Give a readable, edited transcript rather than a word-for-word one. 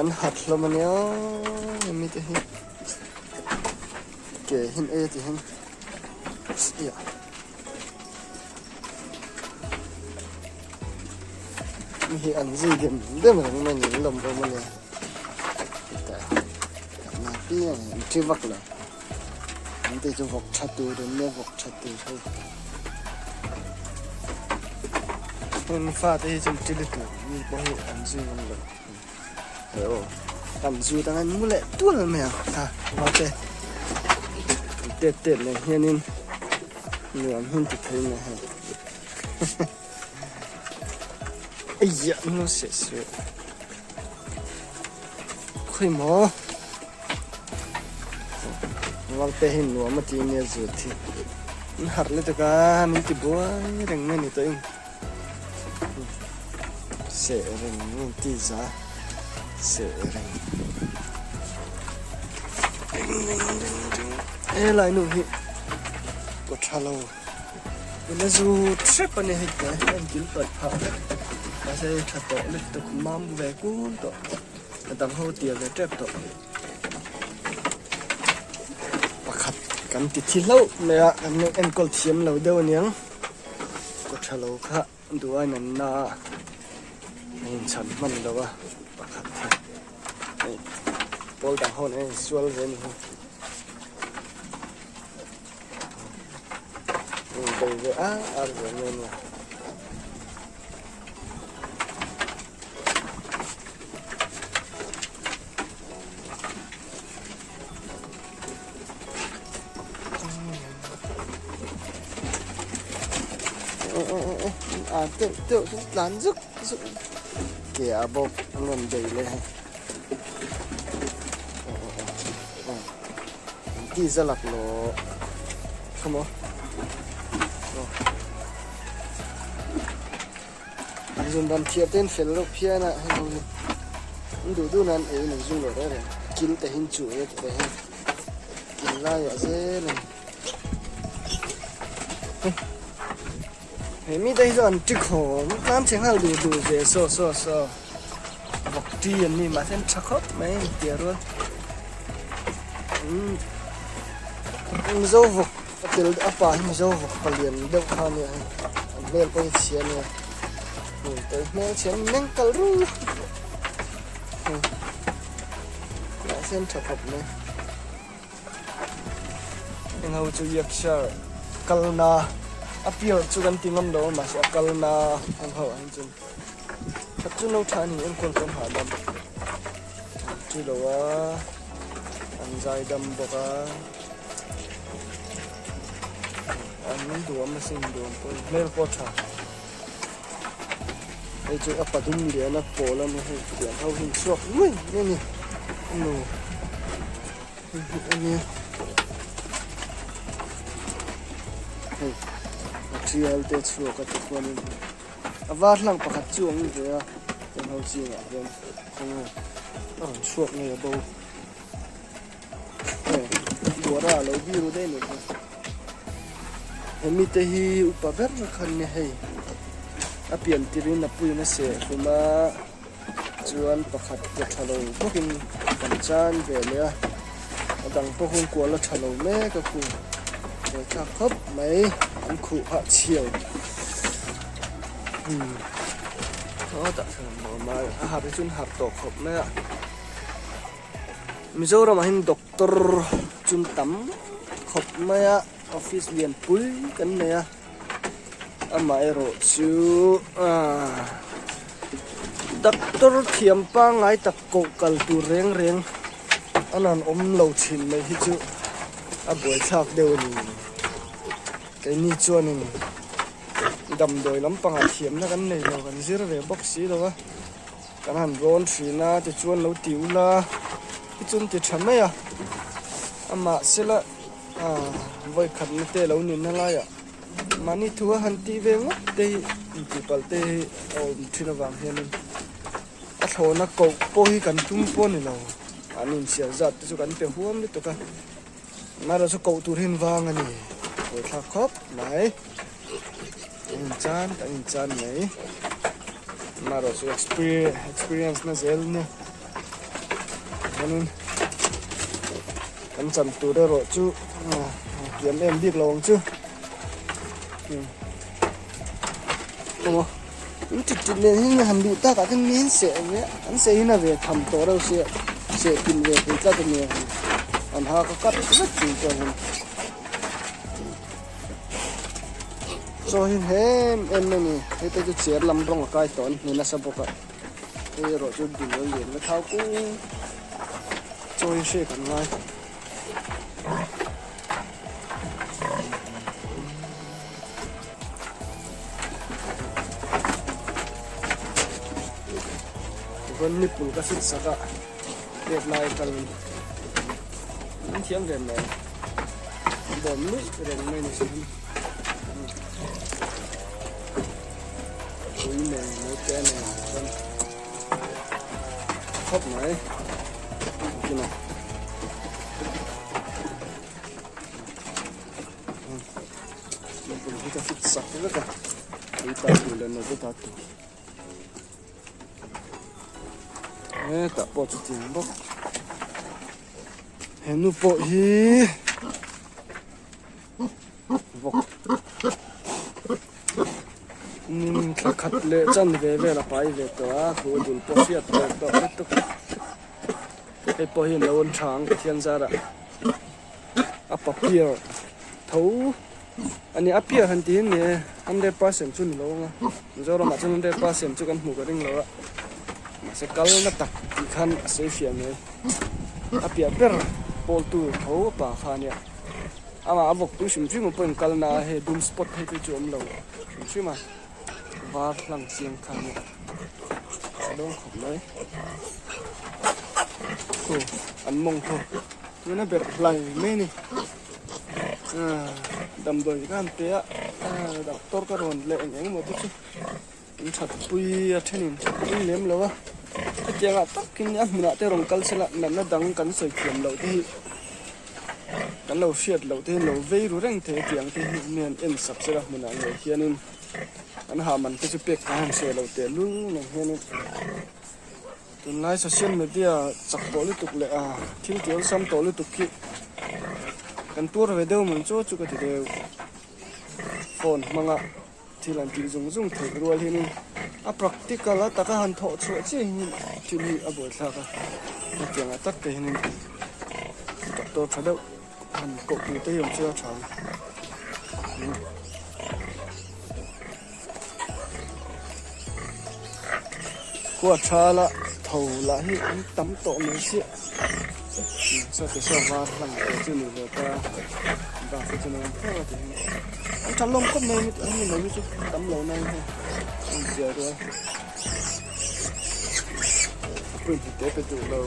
an hat lo mania mi te hi ke hin e ti hin ya mi hi an zi dem dem man ni lom bo mania ta na pi an chi vak la an te chu vok chatu de ne vok chatu thôi nên pha thế trong chơi lịch như có hệ ăn dư không được rồi ăn dư đang ăn mua lẹ tuôn rồi mèo à hóa tệ tệ này hiện nên nhiều ăn hơn thì thấy này ấy dạ nó sẽ khơi mỏ vang tệ hình nó mà chỉ nghe rồi thì hạt lên tất cả mình chỉ bố đằng này này tôi sẽ rình tí giá sẽ rình ê lại nụ hị có trả lâu nên dù trếp anh hị cái anh kiếm tọt phá và sẽ trả tọt lịch tục mắm về cuốn tọt tầm hô tiền về trếp tọt và khát cắn thịt lâu này ạ em còn chiếm lâu đâu nhá có trả lâu khá đủ anh nè mình chọn mình đâu à bắt khát thế tôi đang hôn ấy xuôi về mình đây về ăn rồi nên là tự lán rức kẻ bột ngầm đầy lên đi ra lạc nó không có dùng bàn thiệt tên phải lúc phía nè đủ đủ nan ấy mình dùng rồi đấy kín để hình chủ ấy để kín lại ở dưới này mi đây rồi trực khổ nam chẳng hạn đủ về so vật tiền mi mà xem chắc hết mấy tiền luôn dâu vật tiền apa hình dâu vật phải liền đâu khá nè lên coi tiền nè tới mấy tiền nâng cao ru mà xem chắc hết nè nhưng hầu chú yết sợ cao na appeal chu kan tingam do ma sa kalna ang ho ang chun tak chu no thani em kon ha dam chu do wa an zai dam boka an du ma sing do po mer po tha ai chu apa dum le na po la no he ya ho hin sok ui ni no ni trial te chuak ka tuan avar lang pakhat chuang ni ve a ten ho chi nga ren không chuak nge bo dora lo bi ru de ni hemi te hi upa ber khan ne hei a pian tirin na pui na se kuma chuan pakhat ke thalo bokin kan chan ve le a dang po hun ko la thalo me ka ku cha khop mai ăn khủ hạ chiều đó tại sao mà hạt cái chun hạt tổ khop này ạ mình rồi mà hình doctor chun tắm khop này ạ office liền pui cái này ạ mà rồi chú doctor thiam pa ngay tập cổ cal tu reng anh ăn lâu chín này chú buổi sáng đều cái ni chuan ni đầm đồi lắm bằng hạt thiểm nó cái này rồi cái gì về bóc xí đâu á cái hàn ron xí na thì chuan lâu tiểu la cái chuan thì chấm ấy mà sẽ là với khẩn nó tê lâu nín nó lại mà ni thua hàn ti về ngốc tê thì bảo tê trên nó vàng hiện lên thổ nó cầu bôi cần tung bôi này nào anh sẽ giật cho cái bể huống đấy tụi cái mà rồi cầu tụt hình vàng anh này rồi thà khóc này anh chan này mà rồi experience nó dễ nữa nên cắn chậm tủ đây rồi chú kiếm em biết lòng chứ đúng không những chuyện này hình hành đủ ta cả cái miếng sẽ nhé anh sẽ hình là về thầm tổ đâu sẽ tìm về cái cái này anh ha có cắt rất nhiều cho mình cho hình em này cái tôi sẽ làm rong cái tón nên là sao vậy cái rồi chú đừng có liền nó tháo cũ cho sẽ cần ngay vẫn nếp bùn cái xịt sạc ạ đẹp này cần những tiếng đèn này bom lưỡi đèn này này xin túi này mấy cái này vâng hấp này cái này bùn cái xịt sạc cái cả đi tay từ lên nó cái tạt tak pot tiền bốc hẹn nu bộ hi bốc nim khát lệ chân về là phải vềตัวผู้ดูปอเสียตัวตุกไอ้ปอเห็นแล้วช้างเทียนซาระอ่ะปอเปียทูอันนี้อ่ะเปียหันตีเนี่ย100%ชุนโลงอ่ะมันจะเรามาจน100%จุกันหมูกระดิ่งแล้วอ่ะsẽ cắt nó tắc thì khăn sẽ phiền này áp bia bер bol tu thấu bà khan ya ama avok tu sim chung pon kal na he dum spot he tu chom lo sim ma va lang siang khan ya dong khop noi ko an mong tho tu na ber lai me ni dam doi kan te a doctor ka ron le eng mo tu in chat pui a thenin in lem lo a tiếng à tóc kinh nhá mình đã tới rồng cắn sẽ lại nằm nó đắng cắn sợi kiếm lẩu thì cắn lẩu xiết lẩu thì lẩu vây rồi răng thế tiếng thì miền em sập sẽ là mình đã người kia nên anh hà mình cái chụp bẹt hàng xe lẩu tiền luôn này kia nên tuần lai sẽ xem mình bây chặt tổ liên tục lại thiếu thiếu xăm tổ liên tục kia cắn tua về đâu mình chỗ cái thì đều phồn mang ạ thì làm gì dùng thử rồi thì nên practical là ta cái hành thọ chỗ chứ thì ở buổi sao cả tiếng là tất cái nên tôi phải đâu hành cột từ tới hiện chưa chọn qua cha là thầu là hiện tắm tổ mới xịn sao cái sao va thằng cái chân người ta và cái chân này thế là thì anh chăn lông cốt này anh nói như tắm lâu này thôi giờ rồi quên thì té cái tủ lâu